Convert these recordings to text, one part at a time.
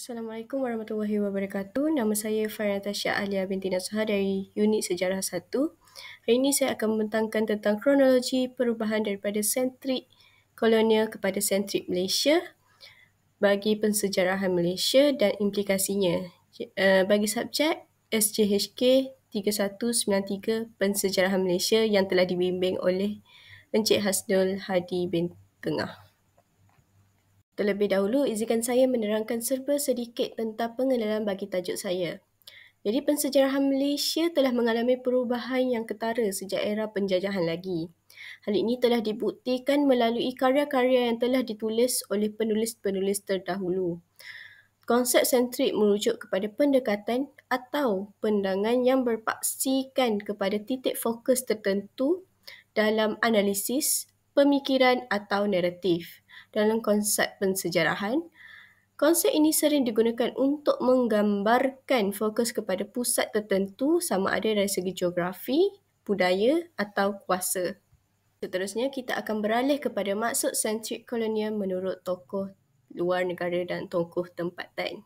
Assalamualaikum warahmatullahi wabarakatuh. Nama saya Farah Natasha Alia binti Nasuha dari Unit Sejarah 1. Hari ini saya akan membentangkan tentang kronologi perubahan daripada sentrik kolonial kepada sentrik Malaysia bagi pensejarahan Malaysia dan implikasinya. Bagi subjek SJHK 3193 Pensejarahan Malaysia yang telah dibimbing oleh Encik Hasnul Hadi bin Tengah. Terlebih dahulu, izinkan saya menerangkan serba sedikit tentang pengenalan bagi tajuk saya. Jadi, pensejarahan Malaysia telah mengalami perubahan yang ketara sejak era penjajahan lagi. Hal ini telah dibuktikan melalui karya-karya yang telah ditulis oleh penulis-penulis terdahulu. Konsep sentrik merujuk kepada pendekatan atau pandangan yang berpaksikan kepada titik fokus tertentu dalam analisis, pemikiran atau naratif. Dalam konsep pensejarahan, konsep ini sering digunakan untuk menggambarkan fokus kepada pusat tertentu sama ada dari segi geografi, budaya atau kuasa. Seterusnya, kita akan beralih kepada maksud sentrik kolonial menurut tokoh luar negara dan tokoh tempatan.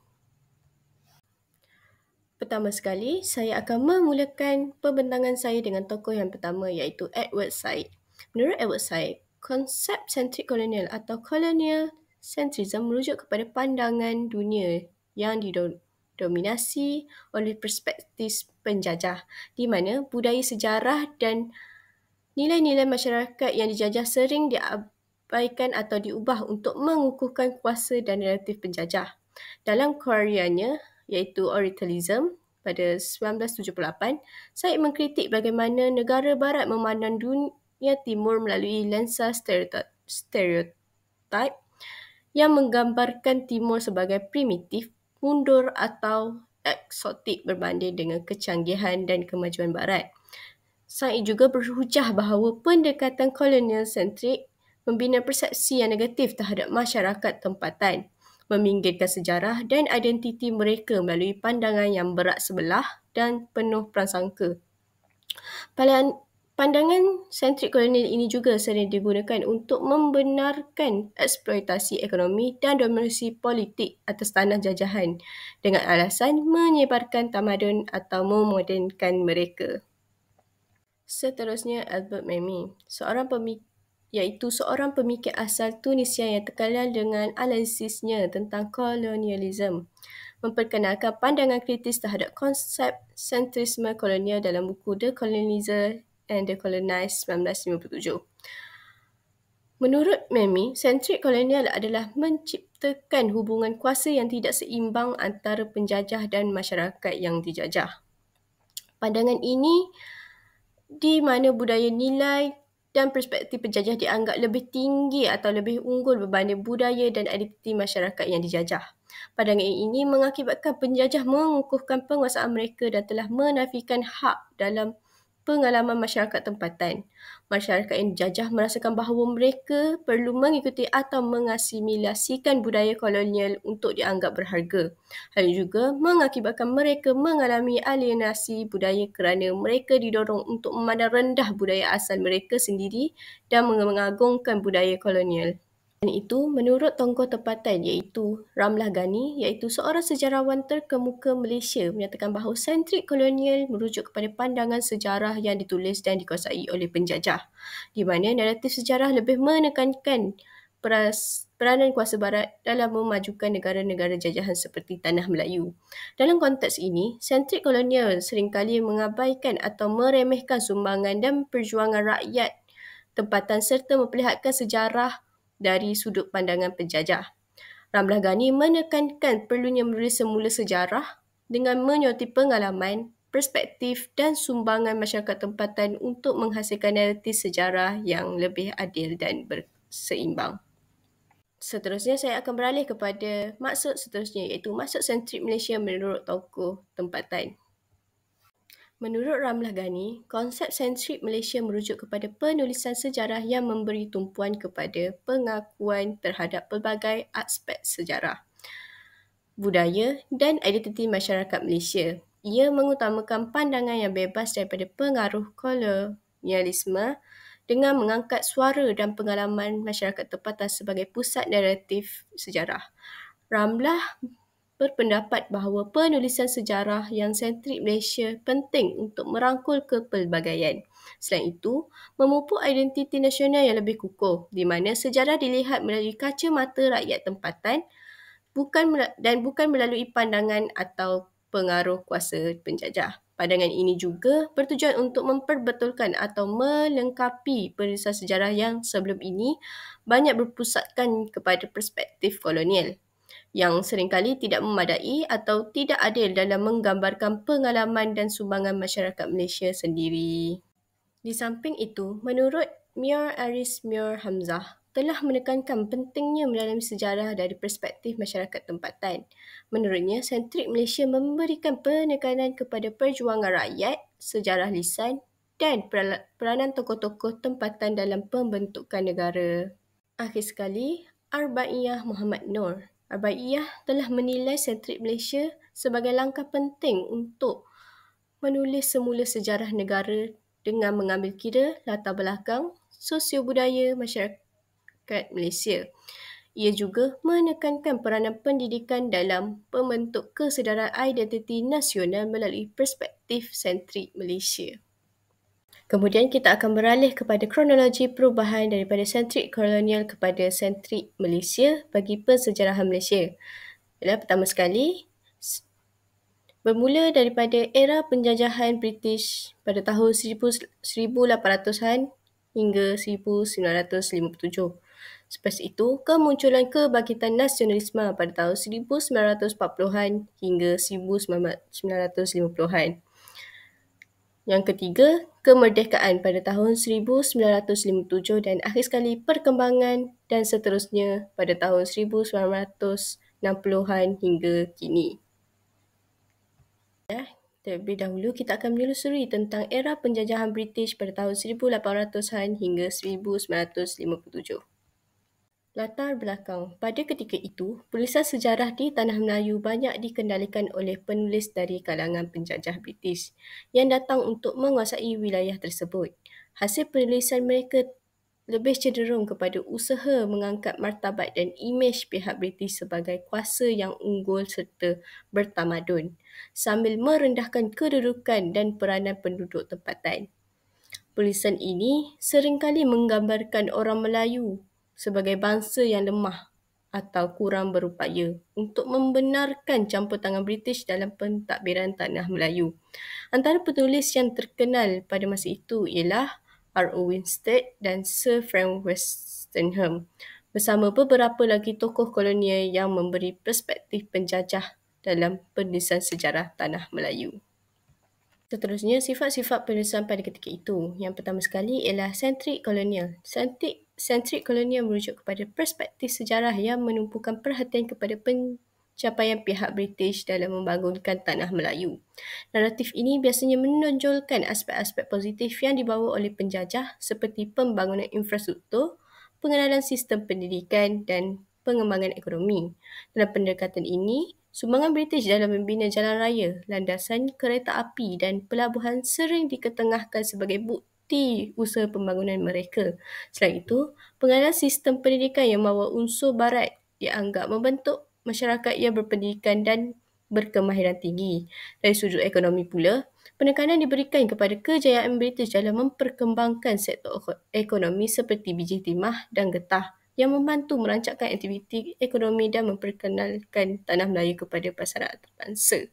Pertama sekali, saya akan memulakan pembentangan saya dengan tokoh yang pertama iaitu Edward Said. Menurut Edward Said, konsep sentrik kolonial atau colonial centrism merujuk kepada pandangan dunia yang didominasi oleh perspektif penjajah, di mana budaya sejarah dan nilai-nilai masyarakat yang dijajah sering diabaikan atau diubah untuk mengukuhkan kuasa dan naratif penjajah. Dalam karyanya iaitu Orientalism pada 1978, Said mengkritik bagaimana negara barat memandang dunia timur melalui lensa stereotip yang menggambarkan timur sebagai primitif, mundur atau eksotik berbanding dengan kecanggihan dan kemajuan barat. Said juga berhujah bahawa pendekatan kolonial sentrik membina persepsi yang negatif terhadap masyarakat tempatan, meminggirkan sejarah dan identiti mereka melalui pandangan yang berat sebelah dan penuh prasangka. Pandangan sentrik kolonial ini juga sering digunakan untuk membenarkan eksploitasi ekonomi dan dominasi politik atas tanah jajahan dengan alasan menyebarkan tamadun atau memodernkan mereka. Seterusnya, Albert Memmi, iaitu seorang pemikir asal Tunisia yang terkenal dengan analisisnya tentang kolonialisme, memperkenalkan pandangan kritis terhadap konsep sentrisme kolonial dalam buku The Colonizer and the Colonized 1957. Menurut Memmi, sentrik kolonial adalah menciptakan hubungan kuasa yang tidak seimbang antara penjajah dan masyarakat yang dijajah. Pandangan ini di mana budaya nilai dan perspektif penjajah dianggap lebih tinggi atau lebih unggul berbanding budaya dan identiti masyarakat yang dijajah. Pandangan ini mengakibatkan penjajah mengukuhkan penguasaan mereka dan telah menafikan hak dalam pengalaman masyarakat tempatan. Masyarakat yang dijajah merasakan bahawa mereka perlu mengikuti atau mengasimilasikan budaya kolonial untuk dianggap berharga. Hal ini juga mengakibatkan mereka mengalami alienasi budaya kerana mereka didorong untuk memandang rendah budaya asal mereka sendiri dan mengagungkan budaya kolonial. Dan itu menurut tokoh tempatan iaitu Ramlah Ghani, iaitu seorang sejarawan terkemuka Malaysia, menyatakan bahawa sentrik kolonial merujuk kepada pandangan sejarah yang ditulis dan dikuasai oleh penjajah, di mana naratif sejarah lebih menekankan peranan kuasa barat dalam memajukan negara-negara jajahan seperti Tanah Melayu. Dalam konteks ini, sentrik kolonial seringkali mengabaikan atau meremehkan sumbangan dan perjuangan rakyat tempatan serta memperlihatkan sejarah dari sudut pandangan penjajah. Ramlah Ghani menekankan perlunya menulis semula sejarah dengan menyorti pengalaman, perspektif dan sumbangan masyarakat tempatan untuk menghasilkan naratif sejarah yang lebih adil dan berseimbang. Seterusnya, saya akan beralih kepada maksud seterusnya iaitu maksud sentrik Malaysia menurut tokoh tempatan. Menurut Ramlah Ghani, konsep sentrik Malaysia merujuk kepada penulisan sejarah yang memberi tumpuan kepada pengakuan terhadap pelbagai aspek sejarah, budaya dan identiti masyarakat Malaysia. Ia mengutamakan pandangan yang bebas daripada pengaruh kolonialisme dengan mengangkat suara dan pengalaman masyarakat tempatan sebagai pusat naratif sejarah. Ramlah berpendapat bahawa penulisan sejarah yang sentrik Malaysia penting untuk merangkul kepelbagaian. Selain itu, memupuk identiti nasional yang lebih kukuh, di mana sejarah dilihat melalui kacamata rakyat tempatan dan bukan melalui pandangan atau pengaruh kuasa penjajah. Pandangan ini juga bertujuan untuk memperbetulkan atau melengkapi penulisan sejarah yang sebelum ini banyak berpusatkan kepada perspektif kolonial yang seringkali tidak memadai atau tidak adil dalam menggambarkan pengalaman dan sumbangan masyarakat Malaysia sendiri. Di samping itu, menurut Mir Aris Mir Hamzah, telah menekankan pentingnya mendalami sejarah dari perspektif masyarakat tempatan. Menurutnya, sentrik Malaysia memberikan penekanan kepada perjuangan rakyat, sejarah lisan dan peranan tokoh-tokoh tempatan dalam pembentukan negara. Akhir sekali, Arbaiyah Muhammad Noor. Arbaiyah telah menilai sentrik Malaysia sebagai langkah penting untuk menulis semula sejarah negara dengan mengambil kira latar belakang sosio-budaya masyarakat Malaysia. Ia juga menekankan peranan pendidikan dalam membentuk kesedaran identiti nasional melalui perspektif sentrik Malaysia. Kemudian kita akan beralih kepada kronologi perubahan daripada sentrik kolonial kepada sentrik Malaysia bagi pensejarahan Malaysia. Pertama sekali, bermula daripada era penjajahan British pada tahun 1800-an hingga 1957. Selepas itu, kemunculan kebangkitan nasionalisme pada tahun 1940-an hingga 1950-an. Yang ketiga, kemerdekaan pada tahun 1957 dan akhir sekali perkembangan dan seterusnya pada tahun 1960-an hingga kini. Terlebih dahulu, kita akan menelusuri tentang era penjajahan British pada tahun 1800-an hingga 1957. Latar belakang. Pada ketika itu, penulisan sejarah di Tanah Melayu banyak dikendalikan oleh penulis dari kalangan penjajah British yang datang untuk menguasai wilayah tersebut. Hasil penulisan mereka lebih cenderung kepada usaha mengangkat martabat dan imej pihak British sebagai kuasa yang unggul serta bertamadun, sambil merendahkan kedudukan dan peranan penduduk tempatan. Penulisan ini seringkali menggambarkan orang Melayu sebagai bangsa yang lemah atau kurang berupaya untuk membenarkan campur tangan British dalam pentadbiran Tanah Melayu. Antara penulis yang terkenal pada masa itu ialah R.O. Winstead dan Sir Frank Westenham bersama beberapa lagi tokoh kolonial yang memberi perspektif penjajah dalam penulisan sejarah Tanah Melayu. Seterusnya, sifat-sifat penulisan pada ketika itu. Yang pertama sekali ialah sentrik kolonial. Sentrik kolonial merujuk kepada perspektif sejarah yang menumpukan perhatian kepada pencapaian pihak British dalam membangunkan Tanah Melayu. Naratif ini biasanya menonjolkan aspek-aspek positif yang dibawa oleh penjajah seperti pembangunan infrastruktur, pengenalan sistem pendidikan dan pengembangan ekonomi. Dalam pendekatan ini, sumbangan British dalam membina jalan raya, landasan kereta api dan pelabuhan sering diketengahkan sebagai bukti usaha pembangunan mereka. Selain itu, pengenalan sistem pendidikan yang membawa unsur barat dianggap membentuk masyarakat yang berpendidikan dan berkemahiran tinggi. Dari sudut ekonomi pula, penekanan diberikan kepada kejayaan British dalam memperkembangkan sektor ekonomi seperti biji timah dan getah yang membantu merancangkan aktiviti ekonomi dan memperkenalkan Tanah Melayu kepada pasaran antarabangsa.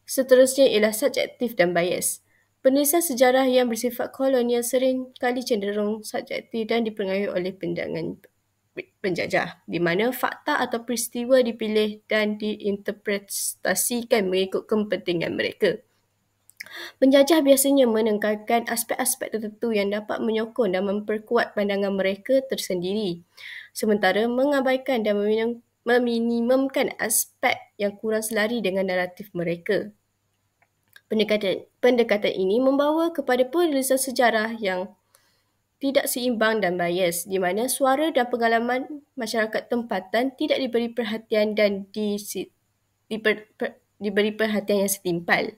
Seterusnya ialah subjektif dan bias. Penulisan sejarah yang bersifat kolonial sering kali cenderung subjektif dan dipengaruhi oleh pandangan penjajah, di mana fakta atau peristiwa dipilih dan diinterpretasikan mengikut kepentingan mereka. Penjajah biasanya menekankan aspek-aspek tertentu yang dapat menyokong dan memperkuat pandangan mereka tersendiri, sementara mengabaikan dan meminimumkan aspek yang kurang selari dengan naratif mereka. Pendekatan ini membawa kepada penulisan sejarah yang tidak seimbang dan bias, di mana suara dan pengalaman masyarakat tempatan tidak diberi perhatian dan diberi perhatian yang setimpal.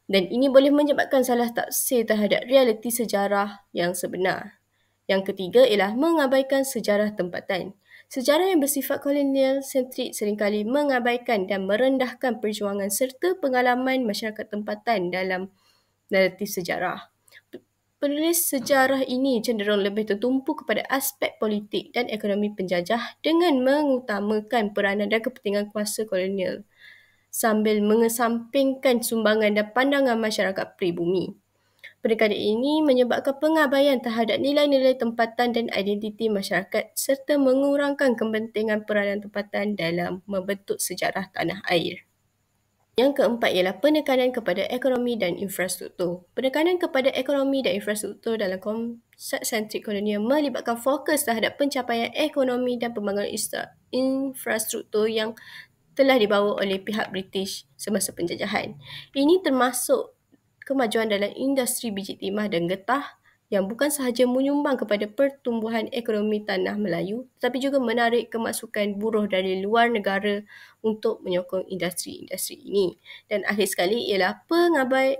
Dan ini boleh menyebabkan salah tafsir terhadap realiti sejarah yang sebenar. Yang ketiga ialah mengabaikan sejarah tempatan. Sejarah yang bersifat kolonial sentrik seringkali mengabaikan dan merendahkan perjuangan serta pengalaman masyarakat tempatan dalam naratif sejarah. Penulis sejarah ini cenderung lebih tertumpu kepada aspek politik dan ekonomi penjajah dengan mengutamakan peranan dan kepentingan kuasa kolonial sambil mengesampingkan sumbangan dan pandangan masyarakat pribumi. Pendekatan ini menyebabkan pengabaian terhadap nilai-nilai tempatan dan identiti masyarakat serta mengurangkan kepentingan peranan tempatan dalam membentuk sejarah tanah air. Yang keempat ialah penekanan kepada ekonomi dan infrastruktur. Penekanan kepada ekonomi dan infrastruktur dalam konsep sentrik kolonial melibatkan fokus terhadap pencapaian ekonomi dan pembangunan infrastruktur yang telah dibawa oleh pihak British semasa penjajahan. Ini termasuk kemajuan dalam industri biji timah dan getah yang bukan sahaja menyumbang kepada pertumbuhan ekonomi tanah Melayu tetapi juga menarik kemasukan buruh dari luar negara untuk menyokong industri-industri ini. Dan akhir sekali ialah pengabaikan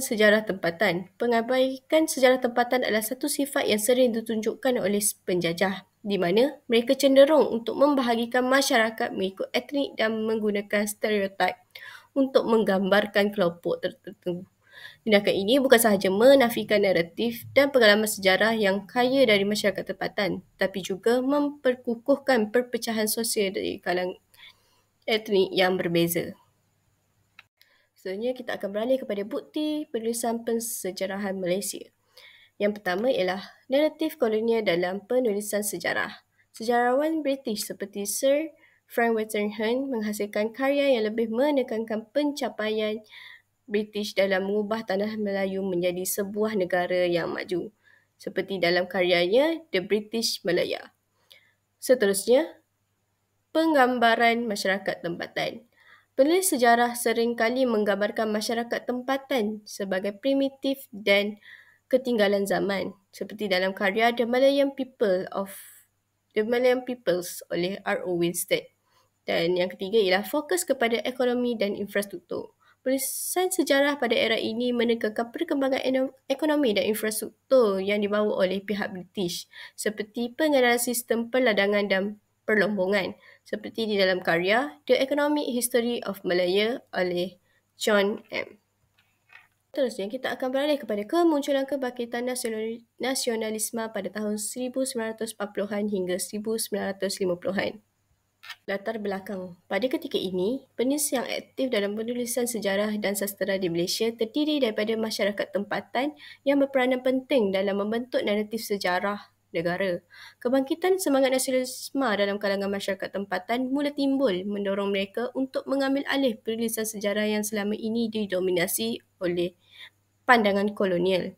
sejarah tempatan. Pengabaikan sejarah tempatan adalah satu sifat yang sering ditunjukkan oleh penjajah di mana mereka cenderung untuk membahagikan masyarakat mengikut etnik dan menggunakan stereotip untuk menggambarkan kelompok tertentu. Tindakan ini bukan sahaja menafikan naratif dan pengalaman sejarah yang kaya dari masyarakat tempatan, tapi juga memperkukuhkan perpecahan sosial dari kalangan etnik yang berbeza. Selanjutnya kita akan beralih kepada bukti penulisan pensejarahan Malaysia. Yang pertama ialah naratif kolonial dalam penulisan sejarah. Sejarawan British seperti Sir Frank Whitehead menghasilkan karya yang lebih menekankan pencapaian British dalam mengubah tanah Melayu menjadi sebuah negara yang maju, seperti dalam karyanya The British Malaya. Seterusnya, penggambaran masyarakat tempatan. Penulis sejarah seringkali menggambarkan masyarakat tempatan sebagai primitif dan ketinggalan zaman, seperti dalam karya The Malayan Peoples oleh R.O. Winstead. Dan yang ketiga ialah fokus kepada ekonomi dan infrastruktur. Penulisan sejarah pada era ini menekankan perkembangan ekonomi dan infrastruktur yang dibawa oleh pihak British, seperti pengenalan sistem perladangan dan perlombongan, seperti di dalam karya The Economic History of Malaya oleh John M. Terusnya, kita akan beralih kepada kemunculan kebangkitan nasionalisme pada tahun 1940-an hingga 1950-an. Latar belakang. Pada ketika ini, penulis yang aktif dalam penulisan sejarah dan sastera di Malaysia terdiri daripada masyarakat tempatan yang berperanan penting dalam membentuk naratif sejarah negara. Kebangkitan semangat nasionalisme dalam kalangan masyarakat tempatan mula timbul mendorong mereka untuk mengambil alih penulisan sejarah yang selama ini didominasi oleh pandangan kolonial.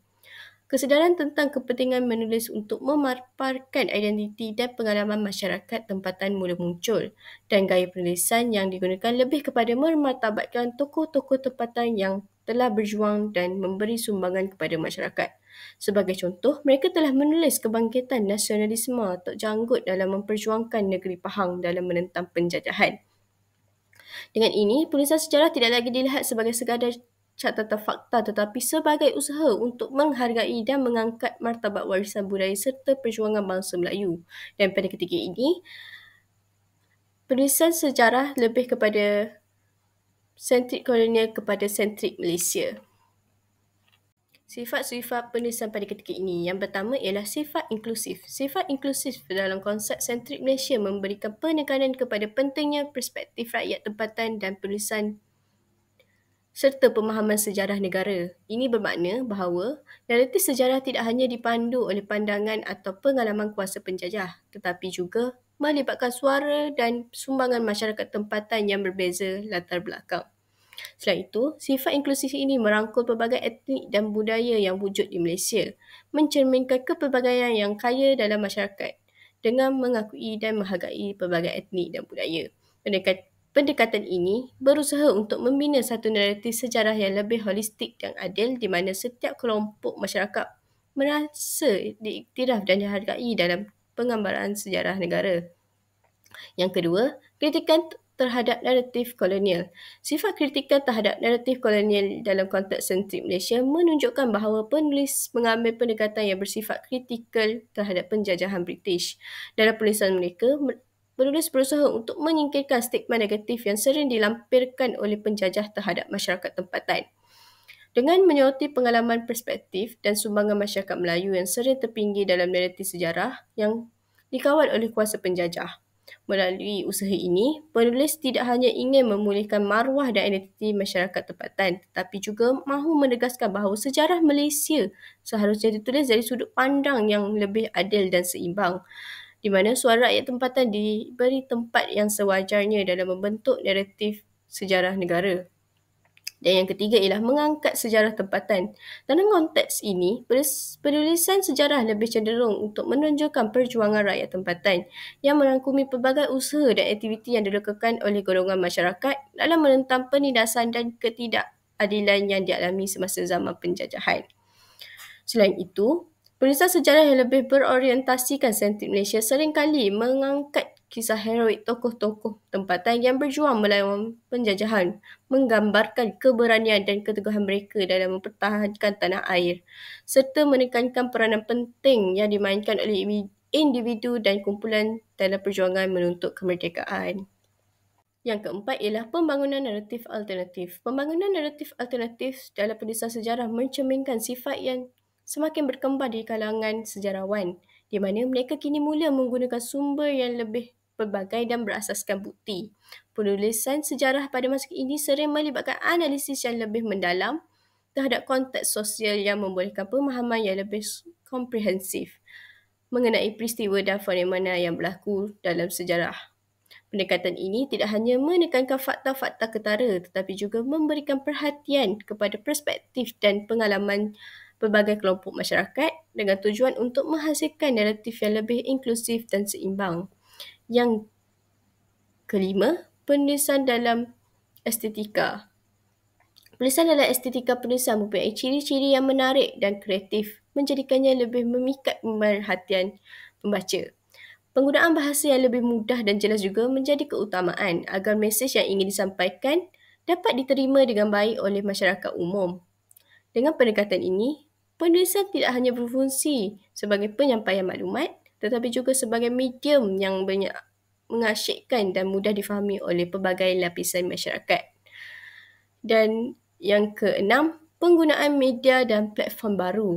Kesedaran tentang kepentingan menulis untuk memaparkan identiti dan pengalaman masyarakat tempatan mula muncul dan gaya penulisan yang digunakan lebih kepada memartabatkan tokoh-tokoh tempatan yang telah berjuang dan memberi sumbangan kepada masyarakat. Sebagai contoh, mereka telah menulis kebangkitan nasionalisme Tok Janggut dalam memperjuangkan negeri Pahang dalam menentang penjajahan. Dengan ini, penulisan sejarah tidak lagi dilihat sebagai sekadar catatan fakta tetapi sebagai usaha untuk menghargai dan mengangkat martabat warisan budaya serta perjuangan bangsa Melayu. Dan pada ketika ini, penulisan sejarah lebih kepada sentrik kolonial kepada sentrik Malaysia. Sifat-sifat penulisan pada ketika ini. Yang pertama ialah sifat inklusif. Sifat inklusif dalam konsep sentrik Malaysia memberikan penekanan kepada pentingnya perspektif rakyat tempatan dan penulisan serta pemahaman sejarah negara. Ini bermakna bahawa naratif sejarah tidak hanya dipandu oleh pandangan atau pengalaman kuasa penjajah, tetapi juga melibatkan suara dan sumbangan masyarakat tempatan yang berbeza latar belakang. Selain itu, sifat inklusif ini merangkul pelbagai etnik dan budaya yang wujud di Malaysia, mencerminkan kepelbagaian yang kaya dalam masyarakat dengan mengakui dan menghargai pelbagai etnik dan budaya. Pendekatan ini berusaha untuk membina satu naratif sejarah yang lebih holistik dan adil di mana setiap kelompok masyarakat merasa diiktiraf dan dihargai dalam penggambaran sejarah negara. Yang kedua, kritikan terhadap naratif kolonial. Sifat kritikal terhadap naratif kolonial dalam konteks sentrik Malaysia menunjukkan bahawa penulis mengambil pendekatan yang bersifat kritikal terhadap penjajahan British. Dalam penulisan mereka, penulis berusaha untuk menyingkirkan stigma negatif yang sering dilampirkan oleh penjajah terhadap masyarakat tempatan. Dengan menyoroti pengalaman perspektif dan sumbangan masyarakat Melayu yang sering terpinggir dalam naratif sejarah yang dikawal oleh kuasa penjajah. Melalui usaha ini, penulis tidak hanya ingin memulihkan maruah dan identiti masyarakat tempatan, tetapi juga mahu menegaskan bahawa sejarah Malaysia seharusnya ditulis dari sudut pandang yang lebih adil dan seimbang, di mana suara rakyat tempatan diberi tempat yang sewajarnya dalam membentuk naratif sejarah negara. Dan yang ketiga ialah mengangkat sejarah tempatan. Dalam konteks ini, penulisan sejarah lebih cenderung untuk menunjukkan perjuangan rakyat tempatan yang merangkumi pelbagai usaha dan aktiviti yang dilakukan oleh golongan masyarakat dalam menentang penindasan dan ketidakadilan yang dialami semasa zaman penjajahan. Selain itu, penulisan sejarah yang lebih berorientasikan sentrik Malaysia seringkali mengangkat kisah heroik tokoh-tokoh tempatan yang berjuang melawan penjajahan, menggambarkan keberanian dan keteguhan mereka dalam mempertahankan tanah air, serta menekankan peranan penting yang dimainkan oleh individu dan kumpulan dalam perjuangan menuntut kemerdekaan. Yang keempat ialah pembangunan naratif alternatif. Pembangunan naratif alternatif dalam penulisan sejarah mencerminkan sifat yang semakin berkembang di kalangan sejarawan, di mana mereka kini mula menggunakan sumber yang lebih pelbagai dan berasaskan bukti. Penulisan sejarah pada masa ini sering melibatkan analisis yang lebih mendalam terhadap konteks sosial yang membolehkan pemahaman yang lebih komprehensif mengenai peristiwa dan fenomena yang berlaku dalam sejarah. Pendekatan ini tidak hanya menekankan fakta-fakta ketara tetapi juga memberikan perhatian kepada perspektif dan pengalaman pelbagai kelompok masyarakat dengan tujuan untuk menghasilkan naratif yang lebih inklusif dan seimbang. Yang kelima, penulisan dalam estetika. Penulisan dalam estetika penulisan mempunyai ciri-ciri yang menarik dan kreatif, menjadikannya lebih memikat perhatian pembaca. Penggunaan bahasa yang lebih mudah dan jelas juga menjadi keutamaan agar mesej yang ingin disampaikan dapat diterima dengan baik oleh masyarakat umum. Dengan pendekatan ini, penulisan tidak hanya berfungsi sebagai penyampaian maklumat, tetapi juga sebagai medium yang mengasyikkan dan mudah difahami oleh pelbagai lapisan masyarakat. Dan yang keenam, penggunaan media dan platform baru.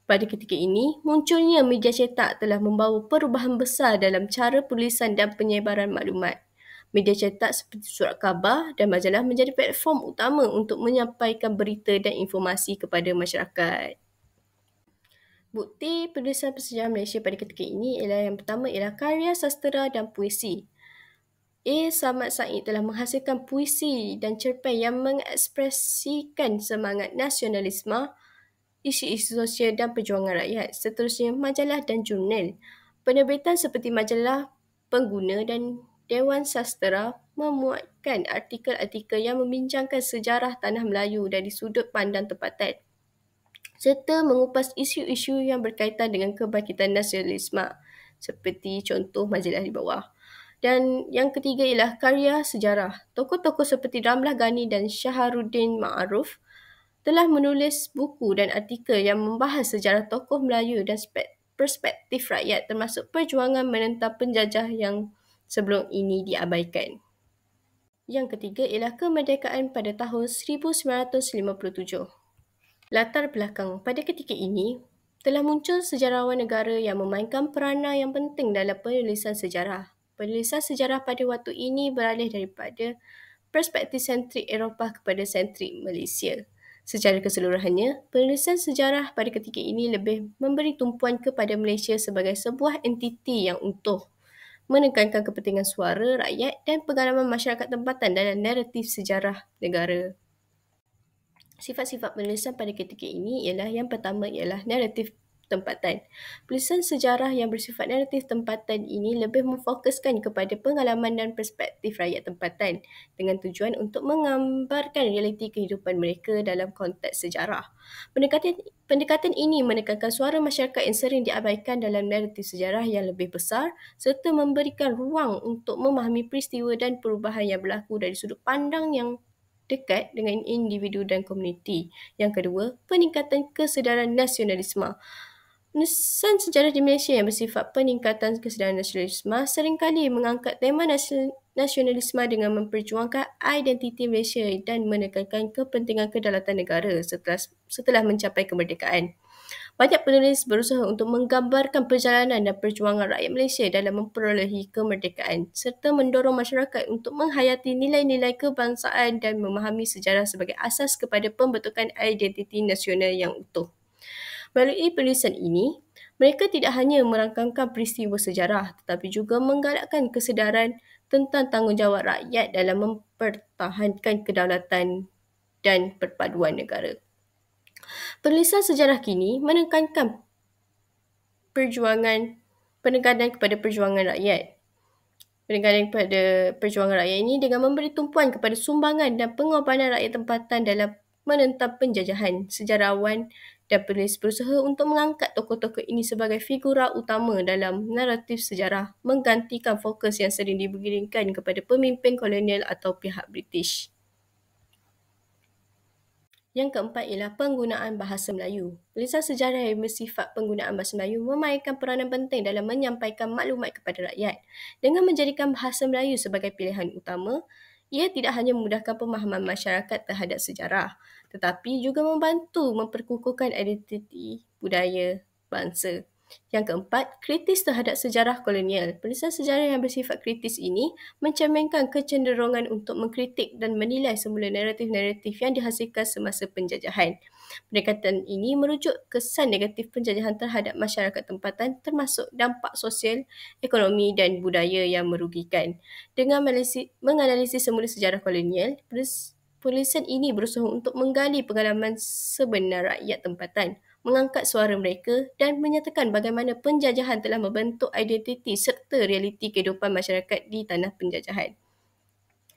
Pada ketika ini, munculnya media cetak telah membawa perubahan besar dalam cara penulisan dan penyebaran maklumat. Media cetak seperti surat khabar dan majalah menjadi platform utama untuk menyampaikan berita dan informasi kepada masyarakat. Bukti penulisan sejarah Malaysia pada ketika ini ialah yang pertama ialah karya sastera dan puisi. A. Samad Said telah menghasilkan puisi dan cerpen yang mengekspresikan semangat nasionalisme, isu-isu sosial dan perjuangan rakyat. Seterusnya, majalah dan jurnal. Penerbitan seperti majalah Pengguna dan Dewan Sastera memuatkan artikel-artikel yang membincangkan sejarah tanah Melayu dari sudut pandang tempatan, serta mengupas isu-isu yang berkaitan dengan kebangkitan nasionalisme, seperti contoh majalah di bawah. Dan yang ketiga ialah karya sejarah. Tokoh-tokoh seperti Ramlah Ghani dan Syaharuddin Ma'aruf telah menulis buku dan artikel yang membahas sejarah tokoh Melayu dan perspektif rakyat termasuk perjuangan menentang penjajah yang sebelum ini diabaikan. Yang ketiga ialah kemerdekaan pada tahun 1957. Latar belakang pada ketika ini, telah muncul sejarawan negara yang memainkan peranan yang penting dalam penulisan sejarah. Penulisan sejarah pada waktu ini beralih daripada perspektif sentrik Eropah kepada sentrik Malaysia. Secara keseluruhannya, penulisan sejarah pada ketika ini lebih memberi tumpuan kepada Malaysia sebagai sebuah entiti yang utuh, menekankan kepentingan suara rakyat dan pengalaman masyarakat tempatan dalam naratif sejarah negara. Sifat-sifat penulisan pada ketika ini ialah yang pertama ialah naratif tempatan. Penulisan sejarah yang bersifat naratif tempatan ini lebih memfokuskan kepada pengalaman dan perspektif rakyat tempatan dengan tujuan untuk menggambarkan realiti kehidupan mereka dalam konteks sejarah. Pendekatan ini menekankan suara masyarakat yang sering diabaikan dalam naratif sejarah yang lebih besar serta memberikan ruang untuk memahami peristiwa dan perubahan yang berlaku dari sudut pandang yang dekat dengan individu dan komuniti. Yang kedua, peningkatan kesedaran nasionalisme. Penulisan sejarah di Malaysia yang bersifat peningkatan kesedaran nasionalisme seringkali mengangkat tema nasionalisme dengan memperjuangkan identiti Malaysia dan menekankan kepentingan kedaulatan negara setelah mencapai kemerdekaan. Banyak penulis berusaha untuk menggambarkan perjalanan dan perjuangan rakyat Malaysia dalam memperolehi kemerdekaan serta mendorong masyarakat untuk menghayati nilai-nilai kebangsaan dan memahami sejarah sebagai asas kepada pembentukan identiti nasional yang utuh. Melalui penulisan ini, mereka tidak hanya merangkamkan peristiwa sejarah tetapi juga menggalakkan kesedaran tentang tanggungjawab rakyat dalam mempertahankan kedaulatan dan perpaduan negara. Penulisan sejarah kini menekankan penekanan kepada perjuangan rakyat. Penekanan kepada perjuangan rakyat ini dengan memberi tumpuan kepada sumbangan dan pengorbanan rakyat tempatan dalam menentang penjajahan. Sejarawan dan penulis berusaha untuk mengangkat tokoh-tokoh ini sebagai figura utama dalam naratif sejarah, menggantikan fokus yang sering diberikan kepada pemimpin kolonial atau pihak British. Yang keempat ialah penggunaan bahasa Melayu. Penulisan sejarah yang bersifat penggunaan bahasa Melayu memainkan peranan penting dalam menyampaikan maklumat kepada rakyat. Dengan menjadikan bahasa Melayu sebagai pilihan utama, ia tidak hanya memudahkan pemahaman masyarakat terhadap sejarah, tetapi juga membantu memperkukuhkan identiti budaya bangsa. Yang keempat, kritis terhadap sejarah kolonial. Penulisan sejarah yang bersifat kritis ini mencerminkan kecenderungan untuk mengkritik dan menilai semula naratif-naratif yang dihasilkan semasa penjajahan. Pendekatan ini merujuk kesan negatif penjajahan terhadap masyarakat tempatan termasuk dampak sosial, ekonomi dan budaya yang merugikan. Dengan menganalisis semula sejarah kolonial, penulisan ini berusaha untuk menggali pengalaman sebenar rakyat tempatan, mengangkat suara mereka dan menyatakan bagaimana penjajahan telah membentuk identiti serta realiti kehidupan masyarakat di tanah penjajahan.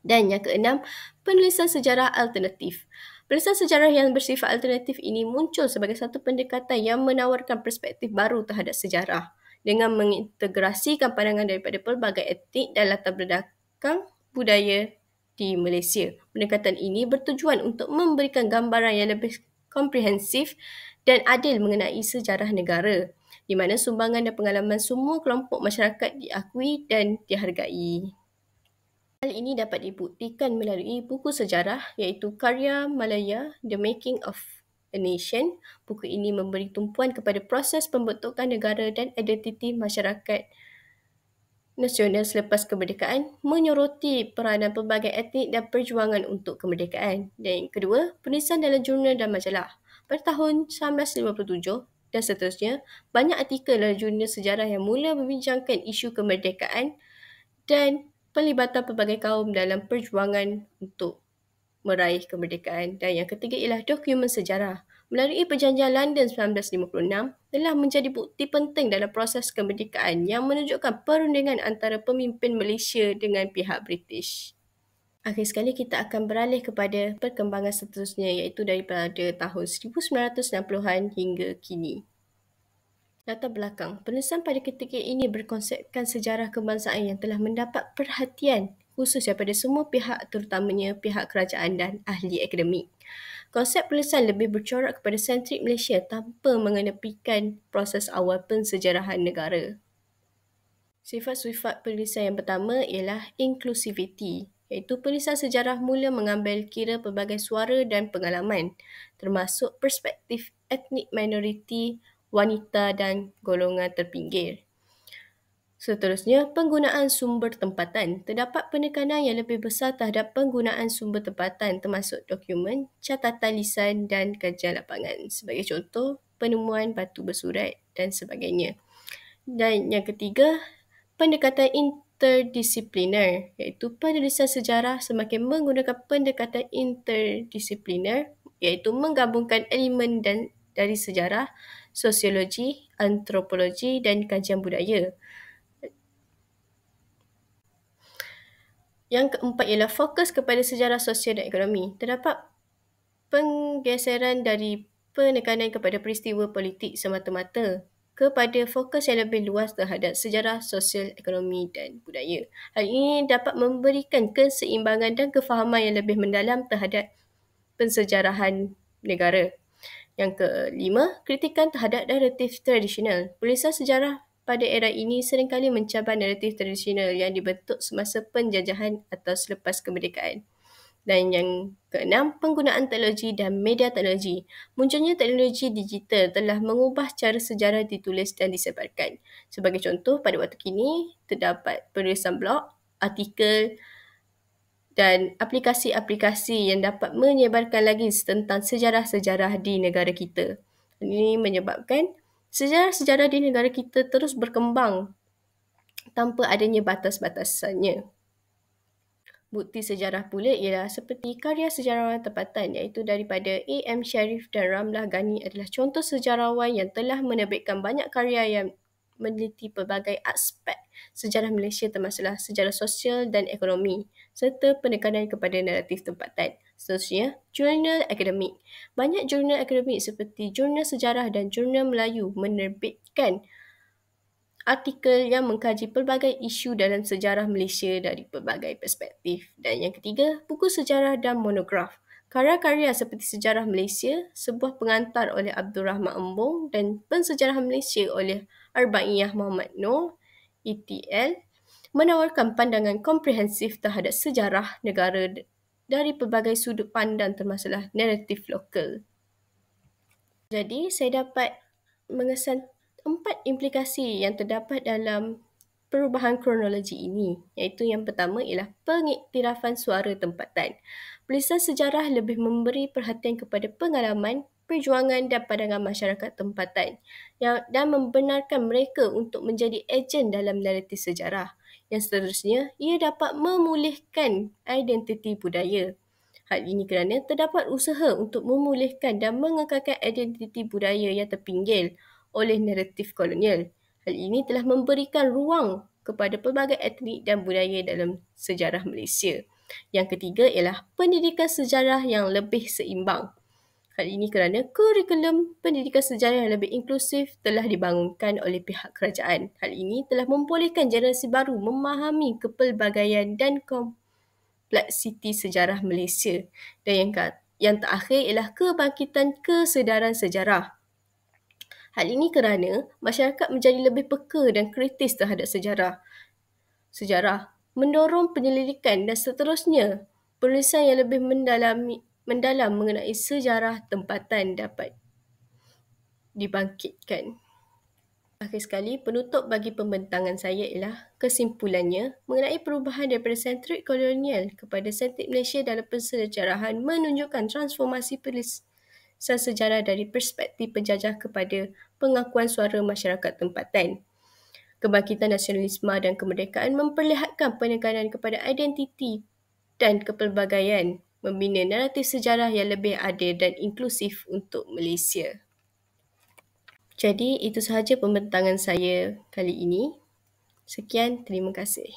Dan yang keenam, penulisan sejarah alternatif. Penulisan sejarah yang bersifat alternatif ini muncul sebagai satu pendekatan yang menawarkan perspektif baru terhadap sejarah dengan mengintegrasikan pandangan daripada pelbagai etnik dan latar belakang budaya di Malaysia. Pendekatan ini bertujuan untuk memberikan gambaran yang lebih komprehensif dan adil mengenai sejarah negara, di mana sumbangan dan pengalaman semua kelompok masyarakat diakui dan dihargai. Hal ini dapat dibuktikan melalui buku sejarah iaitu karya Malaya, The Making of a Nation. Buku ini memberi tumpuan kepada proses pembentukan negara dan identiti masyarakat nasional selepas kemerdekaan, menyoroti peranan pelbagai etnik dan perjuangan untuk kemerdekaan. Dan yang kedua, penulisan dalam jurnal dan majalah. Pada tahun 1957 dan seterusnya, banyak artikel dalam jurnal sejarah yang mula membincangkan isu kemerdekaan dan pelibatan pelbagai kaum dalam perjuangan untuk meraih kemerdekaan. Dan yang ketiga ialah dokumen sejarah. Melalui Perjanjian London 1956 telah menjadi bukti penting dalam proses kemerdekaan yang menunjukkan perundingan antara pemimpin Malaysia dengan pihak British. Akhir sekali kita akan beralih kepada perkembangan seterusnya iaitu daripada tahun 1960-an hingga kini. Latar belakang. Penulisan pada ketika ini berkonsepkan sejarah kebangsaan yang telah mendapat perhatian khusus daripada semua pihak terutamanya pihak kerajaan dan ahli akademik. Konsep penulisan lebih bercorak kepada sentrik Malaysia tanpa mengenepikan proses awal pensejarahan negara. Sifat-sifat penulisan yang pertama ialah inclusivity, iaitu penulisan sejarah mula mengambil kira pelbagai suara dan pengalaman, termasuk perspektif etnik minoriti, wanita dan golongan terpinggir. Seterusnya, penggunaan sumber tempatan. Terdapat penekanan yang lebih besar terhadap penggunaan sumber tempatan termasuk dokumen, catatan lisan dan kajian lapangan. Sebagai contoh, penemuan batu bersurat dan sebagainya. Dan yang ketiga, pendekatan interdisipliner, iaitu penulisan sejarah semakin menggunakan pendekatan interdisipliner, iaitu menggabungkan elemen dari sejarah, sosiologi, antropologi dan kajian budaya. Yang keempat ialah fokus kepada sejarah sosial dan ekonomi. Terdapat penggeseran dari penekanan kepada peristiwa politik semata-mata kepada fokus yang lebih luas terhadap sejarah sosial, ekonomi dan budaya. Hal ini dapat memberikan keseimbangan dan kefahaman yang lebih mendalam terhadap pensejarahan negara. Yang kelima, kritikan terhadap naratif tradisional. Penulisan sejarah pada era ini seringkali mencabar naratif tradisional yang dibentuk semasa penjajahan atau selepas kemerdekaan. Dan yang keenam, penggunaan teknologi dan media teknologi. Munculnya teknologi digital telah mengubah cara sejarah ditulis dan disebarkan. Sebagai contoh, pada waktu kini terdapat penulisan blog, artikel dan aplikasi-aplikasi yang dapat menyebarkan lagi tentang sejarah-sejarah di negara kita. Ini menyebabkan sejarah-sejarah di negara kita terus berkembang tanpa adanya batas-batasannya. Bukti sejarah pula ialah seperti karya sejarawan tempatan iaitu daripada A.M. Sharif dan Ramlah Ghani adalah contoh sejarawan yang telah menerbitkan banyak karya yang meneliti pelbagai aspek sejarah Malaysia termasuklah sejarah sosial dan ekonomi serta penekanan kepada naratif tempatan. Seterusnya, jurnal akademik. Banyak jurnal akademik seperti Jurnal Sejarah dan Jurnal Melayu menerbitkan artikel yang mengkaji pelbagai isu dalam sejarah Malaysia dari pelbagai perspektif. Dan yang ketiga, buku sejarah dan monograf. Karya-karya seperti Sejarah Malaysia, sebuah pengantar oleh Abdul Rahman Embong dan Pensejarah Malaysia oleh Arba'iyah Muhammad Noor, ETL, menawarkan pandangan komprehensif terhadap sejarah negara dari pelbagai sudut pandang termasuklah naratif lokal. Jadi, saya dapat mengesan 4 implikasi yang terdapat dalam perubahan kronologi ini, iaitu yang pertama ialah pengiktirafan suara tempatan. Penulisan sejarah lebih memberi perhatian kepada pengalaman, perjuangan dan pandangan masyarakat tempatan dan membenarkan mereka untuk menjadi ejen dalam naratif sejarah. Yang seterusnya, ia dapat memulihkan identiti budaya. Hal ini kerana terdapat usaha untuk memulihkan dan mengekalkan identiti budaya yang terpinggil oleh naratif kolonial. Hal ini telah memberikan ruang kepada pelbagai etnik dan budaya dalam sejarah Malaysia. Yang ketiga ialah pendidikan sejarah yang lebih seimbang. Hal ini kerana kurikulum pendidikan sejarah yang lebih inklusif telah dibangunkan oleh pihak kerajaan. Hal ini telah membolehkan generasi baru memahami kepelbagaian dan kompleksiti sejarah Malaysia. Dan yang terakhir ialah kebangkitan kesedaran sejarah. Hal ini kerana masyarakat menjadi lebih peka dan kritis terhadap sejarah, mendorong penyelidikan dan seterusnya penulisan yang lebih mendalam mengenai sejarah tempatan dapat dibangkitkan. Akhir sekali, penutup bagi pembentangan saya ialah kesimpulannya mengenai perubahan daripada sentrik kolonial kepada sentrik Malaysia dalam pensejarahan menunjukkan transformasi penulisan sejarah dari perspektif penjajah kepada pengakuan suara masyarakat tempatan. Kebangkitan nasionalisme dan kemerdekaan memperlihatkan penekanan kepada identiti dan kepelbagaian, membina naratif sejarah yang lebih adil dan inklusif untuk Malaysia. Jadi, itu sahaja pembentangan saya kali ini. Sekian, terima kasih.